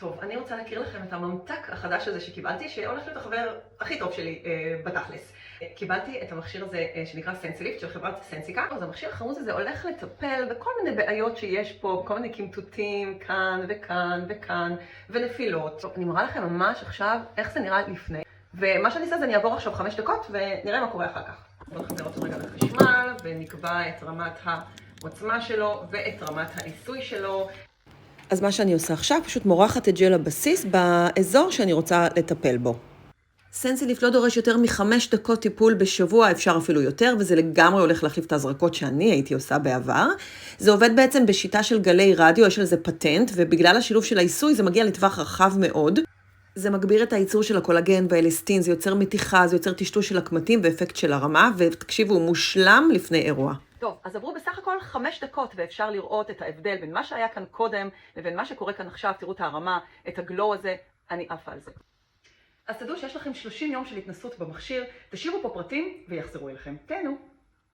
טוב, אני רוצה להכיר לכם את הממתק החדש הזה שקיבלתי, שהולך להיות החבר הכי טוב שלי בתכלס. קיבלתי את המכשיר הזה שנקרא סנסיליפט של חברת סנסיקה. אז המכשיר החרוז הזה הולך לטפל בכל מיני בעיות שיש פה, כל מיני קמטוטים כאן וכאן וכאן, ונפילות. טוב, אני מראה לכם ממש עכשיו איך זה נראה לפני. ומה שאני אעשה זה אני אעבור עכשיו 5 דקות ונראה מה קורה אחר כך. בואו נחזיר אותו רגע לחשמל ונקבע את רמת העוצמה שלו ואת רמת העיסוי שלו. אז מה שאני עושה עכשיו, פשוט מורחת את ג'ל הבסיס באזור שאני רוצה לטפל בו. סנסיליפט לא דורש יותר מ5 דקות טיפול בשבוע, אפשר אפילו יותר, וזה לגמרי הולך להחליף את ההזרקות שאני הייתי עושה בעבר. זה עובד בעצם בשיטה של גלי רדיו, יש על זה פטנט, ובגלל השילוב של העיסוי זה מגיע לטווח רחב מאוד. זה מגביר את הייצור של הקולגן והאלסטין, זה יוצר מתיחה, זה יוצר טשטוש של הקמטים ואפקט של הרמה, ותקשיבו, הוא מושלם לפני אירוע. טוב, אז עברו בסך הכל 5 דקות, ואפשר לראות את ההבדל בין מה שהיה כאן קודם, לבין מה שקורה כאן עכשיו. תראו את הרמה, את הגלו הזה, אני עפה על זה. אז תדעו שיש לכם 30 יום של התנסות במכשיר, תשאירו פה פרטים ויחזרו אליכם. תהנו.